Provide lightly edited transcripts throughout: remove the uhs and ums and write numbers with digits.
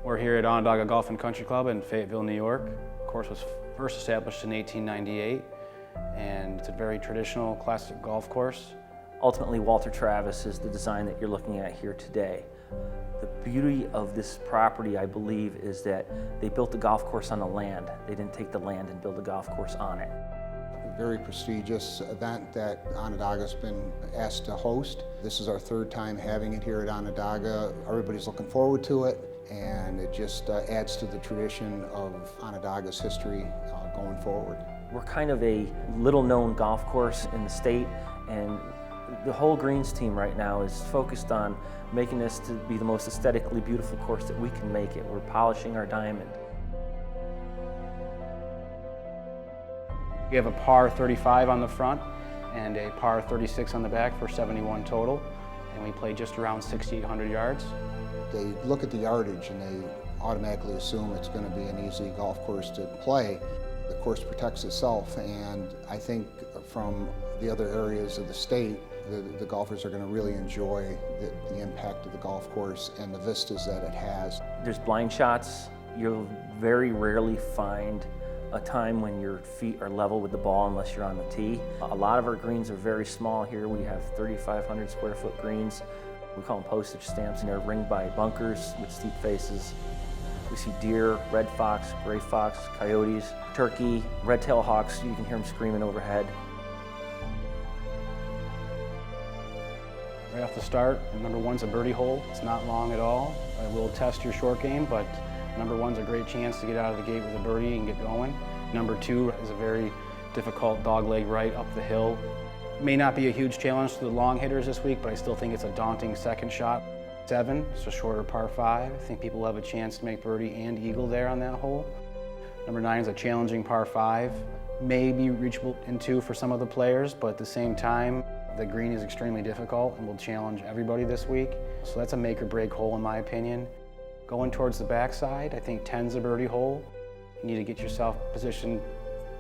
We're here at Onondaga Golf Country Club in Fayetteville, New York. The course was first established in 1898, and it's a very traditional classic golf course. Ultimately, Walter Travis is the design that you're looking at here today. The beauty of this property, I believe, is that they built the golf course on the land. They didn't take the land and build a golf course on it. A very prestigious event that Onondaga's been asked to host. This is our third time having it here at Onondaga. Everybody's looking forward to it, and it just adds to the tradition of Onondaga's history going forward. We're kind of a little-known golf course in the state, and the whole greens team right now is focused on making this to be the most aesthetically beautiful course that we can make it. We're polishing our diamond. We have a par 35 on the front and a par 36 on the back for 71 total, and we play just around 6,800 yards. They look at the yardage and they automatically assume it's going to be an easy golf course to play. The course protects itself, and I think from the other areas of the state, the golfers are going to really enjoy the impact of the golf course and the vistas that it has. There's blind shots. You'll very rarely find a time when your feet are level with the ball unless you're on the tee. A lot of our greens are very small here. We have 3,500 square foot greens. We call them postage stamps, and they're ringed by bunkers with steep faces. We see deer, red fox, gray fox, coyotes, turkey, red-tailed hawks. You can hear them screaming overhead. Right off the start, number one's a birdie hole. It's not long at all. It will test your short game, but number one's a great chance to get out of the gate with a birdie and get going. Number two is a very difficult dogleg right up the hill. May not be a huge challenge to the long hitters this week, but I still think it's a daunting second shot. 7, it's a shorter par 5. I think people will have a chance to make birdie and eagle there on that hole. Number 9 is a challenging par 5. May be reachable in 2 for some of the players, but at the same time, the green is extremely difficult and will challenge everybody this week. So that's a make or break hole in my opinion. Going towards the backside, I think 10's a birdie hole. You need to get yourself positioned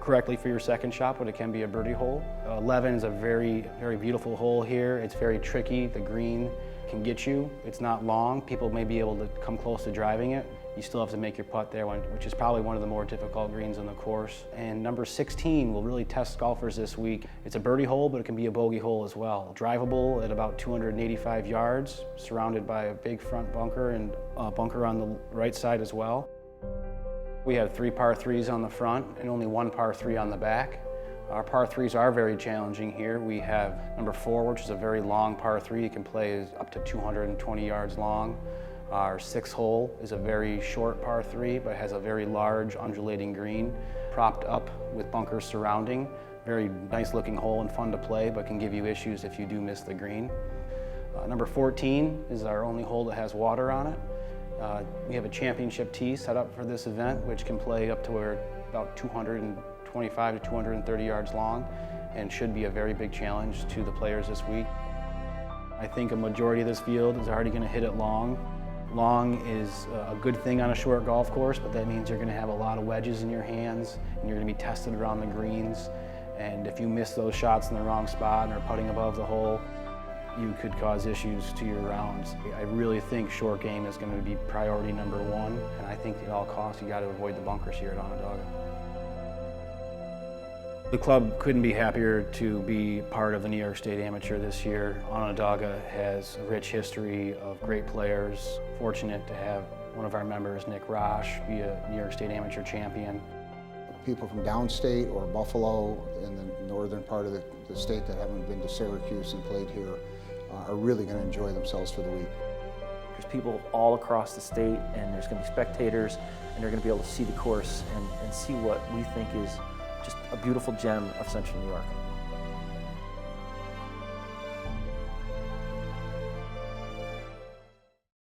correctly for your second shot, but it can be a birdie hole. 11 is a very, very beautiful hole here. It's very tricky. The green can get you. It's not long. People may be able to come close to driving it. You still have to make your putt there, which is probably one of the more difficult greens on the course. And number 16 will really test golfers this week. It's a birdie hole, but it can be a bogey hole as well. Drivable at about 285 yards, surrounded by a big front bunker and a bunker on the right side as well. We have 3 par 3s on the front and only 1 par 3 on the back. Our par 3s are very challenging here. We have number 4, which is a very long par 3. It can play up to 220 yards long. Our 6th hole is a very short par 3, but has a very large undulating green, propped up with bunkers surrounding. Very nice looking hole and fun to play, but can give you issues if you do miss the green. Number 14 is our only hole that has water on it. We have a championship tee set up for this event, which can play up to about 225 to 230 yards long, and should be a very big challenge to the players this week. I think a majority of this field is already going to hit it long. Long is a good thing on a short golf course, but that means you're going to have a lot of wedges in your hands, and you're going to be tested around the greens. And if you miss those shots in the wrong spot and are putting above the hole, you could cause issues to your rounds. I really think short game is going to be priority number 1, and I think at all costs you got to avoid the bunkers here at Onondaga. The club couldn't be happier to be part of the New York State Amateur this year. Onondaga has a rich history of great players. Fortunate to have one of our members, Nick Rosh, be a New York State Amateur champion. People from downstate or Buffalo in the northern part of the state that haven't been to Syracuse and played here are really going to enjoy themselves for the week. There's people all across the state, and there's going to be spectators, and they're going to be able to see the course and see what we think is just a beautiful gem of Central New York.